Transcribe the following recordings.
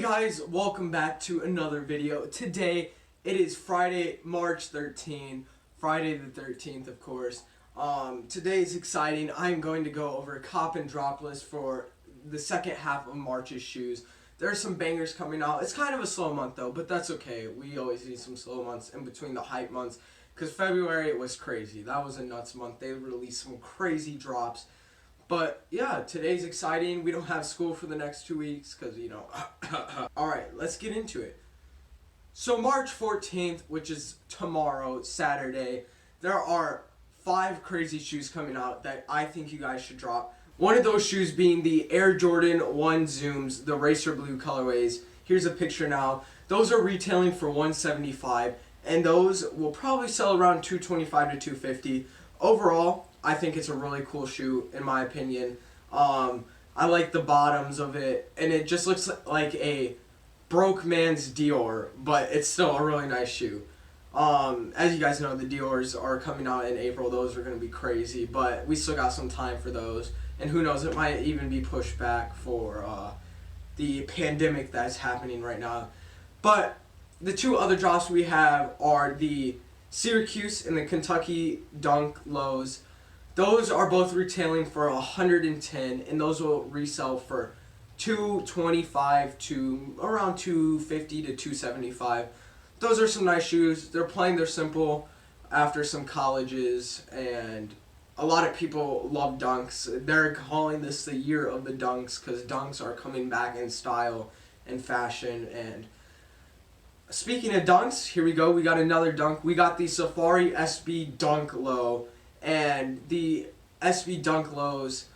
Hey guys, welcome back to another video. Today, it is Friday, March 13th. Friday the 13th, of course. Today is exciting. I'm going to go over a cop and drop list for the second half of March's shoes. There are some bangers coming out. It's kind of a slow month though, but that's okay. We always need some slow months in between the hype months. Because February was crazy. That was a nuts month. They released some crazy drops. But yeah, today's exciting. We don't have school for the next 2 weeks because, Alright, let's get into it. So March 14th, which is tomorrow, Saturday, there are 5 crazy shoes coming out that I think you guys should drop. One of those shoes being the Air Jordan 1 Zooms, the Racer Blue colorways. Here's a picture now. Those are retailing for $175, and those will probably sell around $225 to $250. Overall, I think it's a really cool shoe, in my opinion. I like the bottoms of it, and it just looks like a broke man's Dior, but it's still a really nice shoe. As you guys know, the Diors are coming out in April. Those are going to be crazy, but we still got some time for those. And who knows, it might even be pushed back for the pandemic that's happening right now. But the 2 other drops we have are the Syracuse and the Kentucky Dunk Lows. Those are both retailing for $110, and those will resell for $225 to around $250 to $275. Those are some nice shoes. They're plain, they're simple after some colleges, and a lot of people love dunks. They're calling this the year of the dunks because dunks are coming back in style and fashion. And speaking of dunks, here we go. We got another dunk. We got the Safari SB Dunk Low. And the SB Dunk Lows,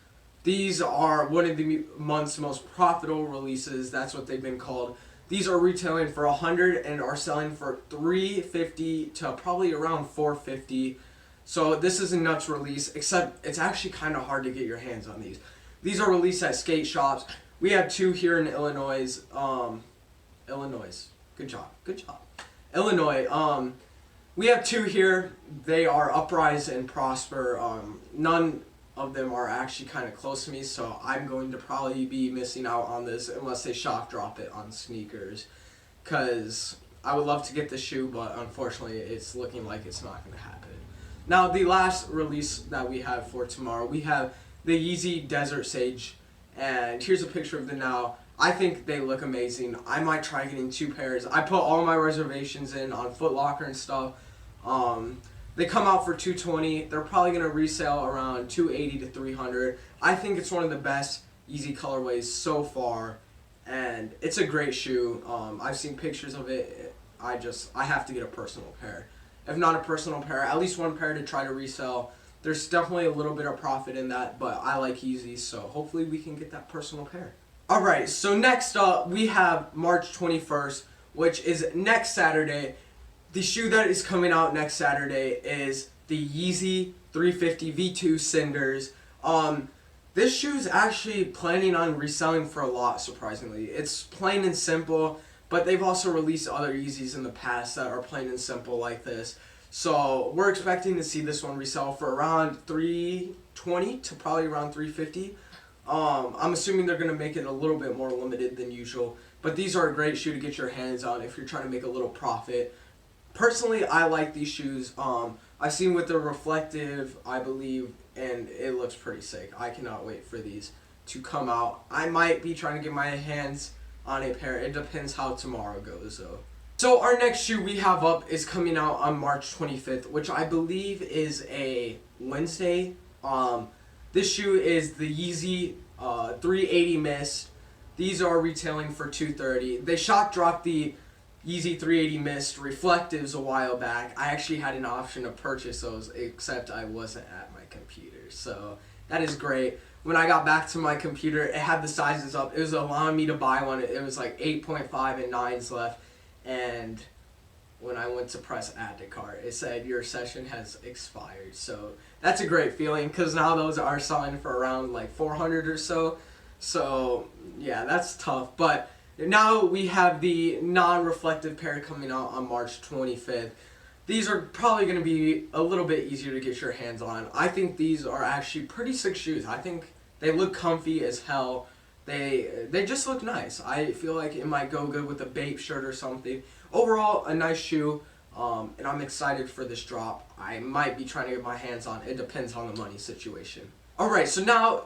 these are one of the month's most profitable releases. That's what they've been called. These are retailing for $100 and are selling for $350 to probably around $450. So this is a nuts release, except it's actually kind of hard to get your hands on these. These are released at skate shops. We have 2 here in Illinois. Illinois. Good job. Illinois. We have 2 here. They are Uprise and Prosper. None of them are actually kind of close to me, so I'm going to probably be missing out on this unless they shock drop it on sneakers. Because I would love to get the shoe, but unfortunately it's looking like it's not going to happen. Now, the last release that we have for tomorrow, we have the Yeezy Desert Sage. And here's a picture of them now. I think they look amazing. I might try getting 2 pairs. I put all my reservations in on Foot Locker and stuff. They come out for $220. They're probably going to resell around $280 to $300. I think it's one of the best Yeezy colorways so far, and it's a great shoe. I've seen pictures of it. I have to get a personal pair. If not a personal pair, at least 1 pair to try to resell. There's definitely a little bit of profit in that, but I like Yeezy, so hopefully we can get that personal pair. Alright, so next up we have March 21st, which is next Saturday. The shoe that is coming out next Saturday is the Yeezy 350 V2 Cinders. This shoe is actually planning on reselling for a lot, surprisingly. It's plain and simple, but they've also released other Yeezys in the past that are plain and simple like this. So we're expecting to see this one resell for around $320 to probably around $350. I'm assuming they're going to make it a little bit more limited than usual, but these are a great shoe to get your hands on if you're trying to make a little profit. Personally, I like these shoes. I've seen with the reflective, I believe, and it looks pretty sick. I cannot wait for these to come out. I might be trying to get my hands on a pair. It depends how tomorrow goes, though. So our next shoe we have up is coming out on March 25th, which I believe is a Wednesday. This shoe is the Yeezy 380 Mist. These are retailing for $230. They shock dropped the Yeezy 380 Mist Reflectives a while back. I actually had an option to purchase those, except I wasn't at my computer. So that is great. When I got back to my computer, it had the sizes up. It was allowing me to buy one. It was like 8.5 and 9s left. And when I went to press add to cart, it said your session has expired. So that's a great feeling because now those are selling for around like $400 or so. So yeah, that's tough. But now we have the non-reflective pair coming out on March 25th. These are probably going to be a little bit easier to get your hands on. I think these are actually pretty sick shoes. I think they look comfy as hell. They just look nice. I feel like it might go good with a Bape shirt or something. Overall, a nice shoe, and I'm excited for this drop. I might be trying to get my hands on it. It depends on the money situation. Alright, so now,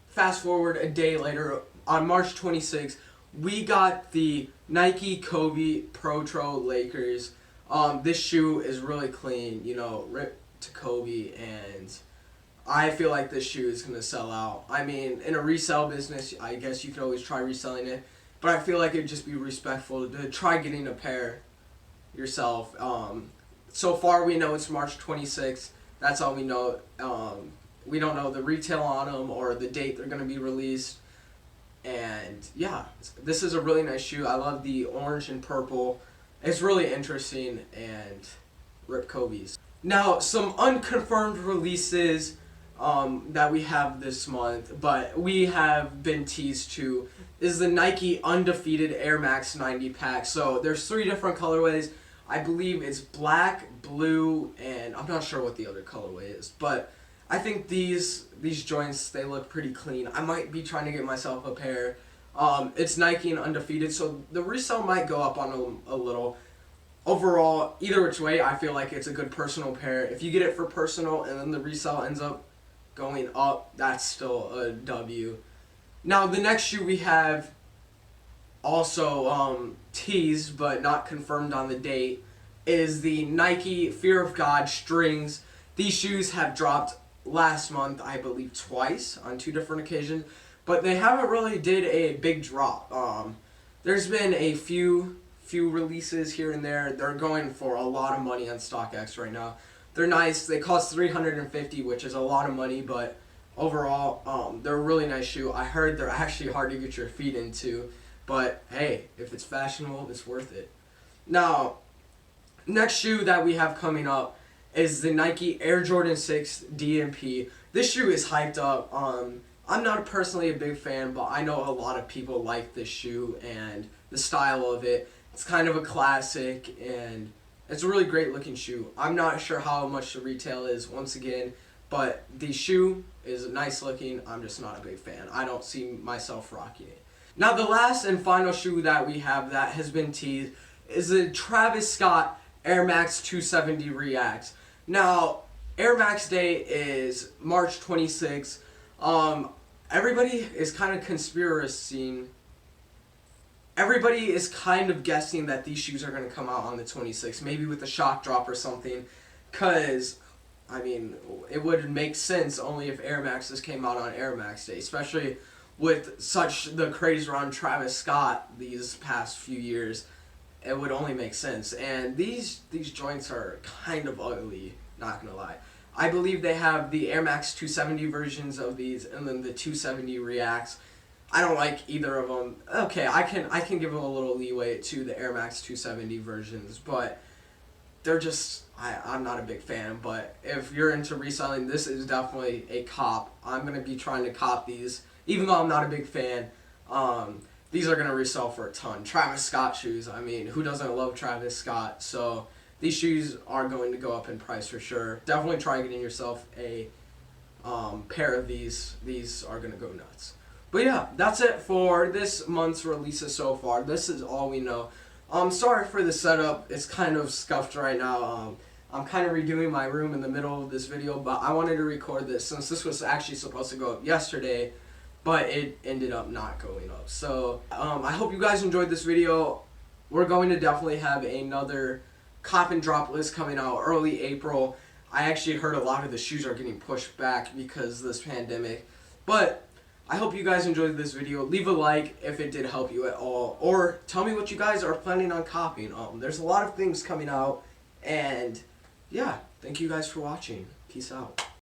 fast forward a day later, on March 26th, we got the Nike Kobe ProTRO Lakers. This shoe is really clean, you know, ripped to Kobe, and I feel like this shoe is going to sell out. I mean, in a resale business, I guess you could always try reselling it, but I feel like it'd just be respectful to try getting a pair yourself. So far, we know it's March 26th. That's all we know. We don't know the retail on them or the date they're going to be released. And yeah, this is a really nice shoe. I love the orange and purple. It's really interesting, and rip Kobe's. Now, some unconfirmed releases that we have this month, but we have been teased to, is the Nike Undefeated Air Max 90 pack. So there's 3 different colorways. I believe it's black, blue, and I'm not sure what the other colorway is, but I think these joints, they look pretty clean. I might be trying to get myself a pair. It's Nike and Undefeated, so the resale might go up on them a little. Overall, either which way, I feel like it's a good personal pair. If you get it for personal and then the resale ends up going up, that's still a W. Now, the next shoe we have, also teased but not confirmed on the date, is the Nike Fear of God Strings. These shoes have dropped last month, I believe, twice on 2 different occasions, but they haven't really did a big drop. There's been a few releases here and there. They're going for a lot of money on StockX right now. They're nice. They cost $350, which is a lot of money, but overall, they're a really nice shoe. I heard they're actually hard to get your feet into, but hey, if it's fashionable, it's worth it. Now, next shoe that we have coming up is the Nike Air Jordan 6 DMP. This shoe is hyped up. I'm not personally a big fan, but I know a lot of people like this shoe and the style of it. It's kind of a classic, and it's a really great looking shoe. I'm not sure how much the retail is, once again, but the shoe is nice looking. I'm just not a big fan. I don't see myself rocking it. Now, the last and final shoe that we have that has been teased is the Travis Scott Air Max 270 Reacts. Now, Air Max Day is March 26th. Everybody is kind of conspiracying. Everybody is kind of guessing that these shoes are going to come out on the 26th, maybe with a shock drop or something, because, I mean, it would make sense only if Air Maxes came out on Air Max Day, especially with such the craze around Travis Scott these past few years. It would only make sense. And these joints are kind of ugly, not gonna lie. I believe they have the Air Max 270 versions of these, and then the 270 Reacts. I don't like either of them. Okay, I can give them a little leeway to the Air Max 270 versions, but they're just, I'm not a big fan. But if you're into reselling, this is definitely a cop. I'm gonna be trying to cop these, even though I'm not a big fan. These are going to resell for a ton. Travis Scott shoes, I mean, who doesn't love Travis Scott? So these shoes are going to go up in price for sure. Definitely try getting yourself a pair of these. These are going to go nuts. But yeah, that's it for this month's releases so far. This is all we know. Sorry for the setup. It's kind of scuffed right now. I'm kind of redoing my room in the middle of this video, but I wanted to record this since this was actually supposed to go up yesterday, but it ended up not going up. So I hope you guys enjoyed this video. We're going to definitely have another cop and drop list coming out early April. I actually heard a lot of the shoes are getting pushed back because of this pandemic. But I hope you guys enjoyed this video. Leave a like if it did help you at all, or tell me what you guys are planning on copying. There's a lot of things coming out, and yeah, thank you guys for watching. Peace out.